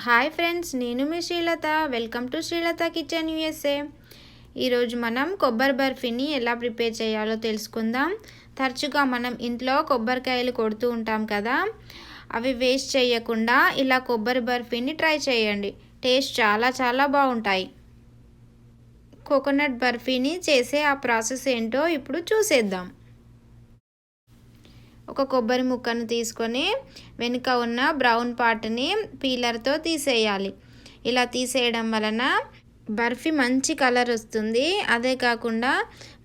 Hi friends, నేను మీ Srilatha. Welcome to Srilatha kitchen USA. ఈరోజు మనం కొబ్బరి బర్ఫీని ఎలా ప్రిపేర్ చేయాలో తెలుసుకుందాం. తరచుగా మనం ఇంట్లో కొబ్బరికాయలు కొడుతూ ఉంటాం కదా, అవి వేస్ట్ చేయకుండా ఇలా కొబ్బరి బర్ఫీని ట్రై చేయండి. టేస్ట్ చాలా బాగుంటాయి. కోకోనట్ బర్ఫీని చేసే ఆ ప్రాసెస్ ఏంటో ఇప్పుడు చూసేద్దాం. ఒక కొబ్బరి ముక్కను తీసుకొని వెనుక ఉన్న బ్రౌన్ పార్ట్ని పీలర్తో తీసేయాలి. ఇలా తీసేయడం వలన బర్ఫీ మంచి కలర్ వస్తుంది. అదే కాకుండా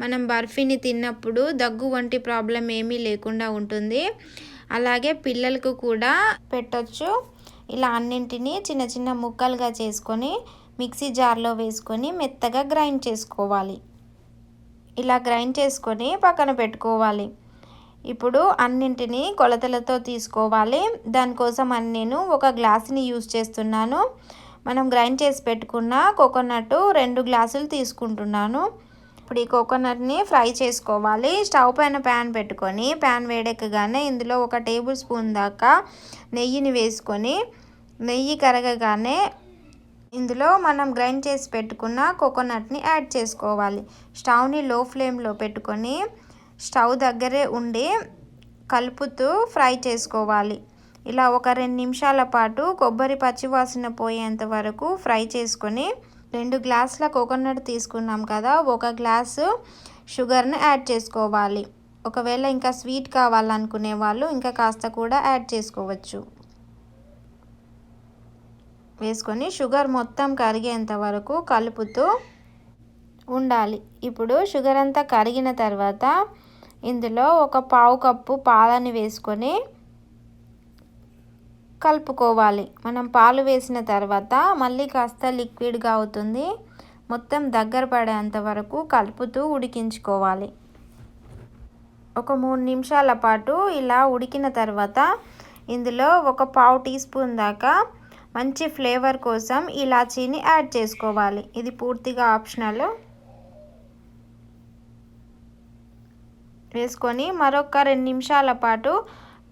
మనం బర్ఫీని తిన్నప్పుడు దగ్గు వంటి ప్రాబ్లం ఏమీ లేకుండా ఉంటుంది. అలాగే పిల్లలకు కూడా పెట్టొచ్చు. ఇలా అన్నింటినీ చిన్న ముక్కలుగా చేసుకొని మిక్సీ జార్లో వేసుకొని మెత్తగా గ్రైండ్ చేసుకోవాలి. ఇలా గ్రైండ్ చేసుకొని పక్కన పెట్టుకోవాలి. ఇప్పుడు అన్నింటినీ కొలతలతో తీసుకోవాలి. దానికోసం నేను ఒక గ్లాసుని యూజ్ చేస్తున్నాను. మనం గ్రైండ్ చేసి పెట్టుకున్న కోకోనట్ 2 గ్లాసులు తీసుకుంటున్నాను. ఇప్పుడు ఈ కోకోనట్ని ఫ్రై చేసుకోవాలి. స్టవ్ పైన ప్యాన్ పెట్టుకొని ప్యాన్ వేడెక్కగానే ఇందులో 1 టేబుల్ స్పూన్ దాకా నెయ్యిని వేసుకొని నెయ్యి కరగగానే ఇందులో మనం గ్రైండ్ చేసి పెట్టుకున్న కోకోనట్ని యాడ్ చేసుకోవాలి. స్టవ్ని లో ఫ్లేమ్లో పెట్టుకొని స్టవ్ దగ్గరే ఉండి కలుపుతూ ఫ్రై చేసుకోవాలి. ఇలా ఒక 2 నిమిషాల పాటు కొబ్బరి పచ్చివాసన పోయేంత వరకు ఫ్రై చేసుకొని 2 గ్లాసుల కోకోనట్ తీసుకున్నాం కదా, 1 గ్లాసు షుగర్ని యాడ్ చేసుకోవాలి. ఒకవేళ ఇంకా స్వీట్ కావాలనుకునే వాళ్ళు ఇంకా కాస్త కూడా యాడ్ చేసుకోవచ్చు. వేసుకొని షుగర్ మొత్తం కరిగేంత వరకు కలుపుతూ ఉండాలి. ఇప్పుడు షుగర్ అంతా కరిగిన తర్వాత ఇందులో 1/4 కప్పు పాలని వేసుకొని కలుపుకోవాలి. మనం పాలు వేసిన తర్వాత మళ్ళీ కాస్త లిక్విడ్గా అవుతుంది. మొత్తం దగ్గర పడేంత వరకు కలుపుతూ ఉడికించుకోవాలి. ఒక 3 నిమిషాల పాటు ఇలా ఉడికిన తర్వాత ఇందులో 1/4 టీ స్పూన్ దాకా మంచి ఫ్లేవర్ కోసం ఇలాచీని యాడ్ చేసుకోవాలి. ఇది పూర్తిగా ఆప్షనల్. వేసుకొని మరొక 2 నిమిషాల పాటు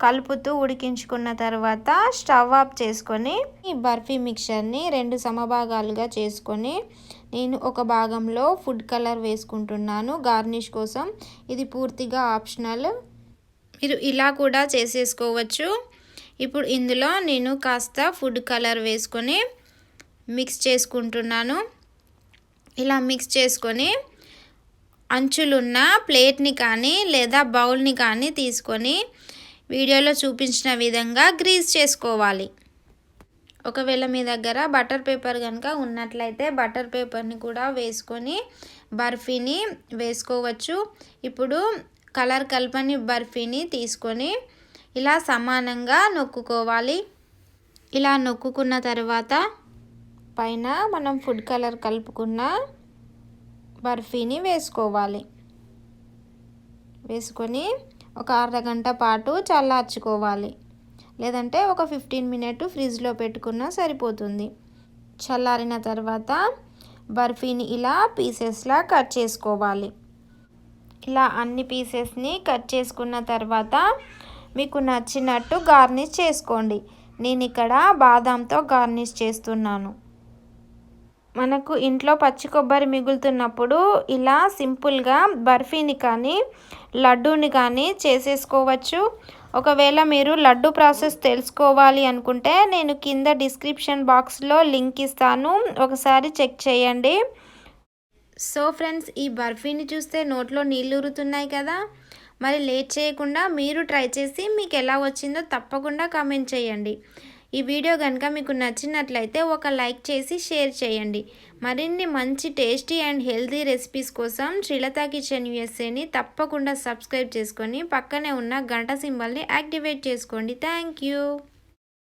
కలుపుతూ ఉడికించుకున్న తర్వాత స్టవ్ ఆఫ్ చేసుకొని ఈ బర్ఫీ మిక్చర్ని 2 సమభాగాలుగా చేసుకొని నేను ఒక భాగంలో ఫుడ్ కలర్ వేసుకుంటున్నాను గార్నిష్ కోసం. ఇది పూర్తిగా ఆప్షనల్. మీరు ఇలా కూడా చేసేసుకోవచ్చు. ఇప్పుడు ఇందులో నేను కాస్త ఫుడ్ కలర్ వేసుకొని మిక్స్ చేసుకుంటున్నాను. ఇలా మిక్స్ చేసుకొని అంచులున్న ప్లేట్ని కానీ లేదా బౌల్ని కానీ తీసుకొని వీడియోలో చూపించిన విధంగా గ్రీస్ చేసుకోవాలి. ఒకవేళ మీ దగ్గర బటర్ పేపర్ కనుక ఉన్నట్లయితే బటర్ పేపర్ని కూడా వేసుకొని బర్ఫీని వేసుకోవచ్చు. ఇప్పుడు కలర్ కలపని బర్ఫీని తీసుకొని ఇలా సమానంగా నొక్కుకోవాలి. ఇలా నొక్కుకున్న తర్వాత పైన మనం ఫుడ్ కలర్ కలుపుకున్న బర్ఫీని వేసుకోవాలి. వేసుకొని ఒక అర్ధగంట పాటు చల్లార్చుకోవాలి. లేదంటే ఒక 15 మినిట్స్ ఫ్రిడ్జ్లో పెట్టుకున్నా సరిపోతుంది. చల్లారిన తర్వాత బర్ఫీని ఇలా పీసెస్లా కట్ చేసుకోవాలి. ఇలా అన్ని పీసెస్ని కట్ చేసుకున్న తర్వాత మీకు నచ్చినట్టు గార్నిష్ చేసుకోండి. నేను ఇక్కడ బాదాంతో గార్నిష్ చేస్తున్నాను. మనకు ఇంట్లో పచ్చి కొబ్బరి మిగులుతున్నప్పుడు ఇలా సింపుల్గా బర్ఫీని కానీ లడ్డూని కానీ చేసేసుకోవచ్చు. ఒకవేళ మీరు లడ్డు ప్రాసెస్ తెలుసుకోవాలి అనుకుంటే నేను కింద డిస్క్రిప్షన్ బాక్స్లో లింక్ ఇస్తాను, ఒకసారి చెక్ చేయండి. సో ఫ్రెండ్స్, ఈ బర్ఫీని చూస్తే నోట్లో నీళ్ళు ఊరుతున్నాయి కదా. మరి లేట్ చేయకుండా మీరు ట్రై చేసి మీకు ఎలా వచ్చిందో తప్పకుండా కామెంట్ చేయండి. ఈ వీడియో కనుక మీకు నచ్చినట్లయితే ఒక లైక్ చేసి షేర్ చేయండి. మరిన్ని మంచి టేస్టీ అండ్ హెల్తీ రెసిపీస్ కోసం శ్రీలత కిచెన్ యూఎస్ఏని తప్పకుండా సబ్స్క్రైబ్ చేసుకొని పక్కనే ఉన్న గంట సింబల్ని యాక్టివేట్ చేసుకోండి. Thank you.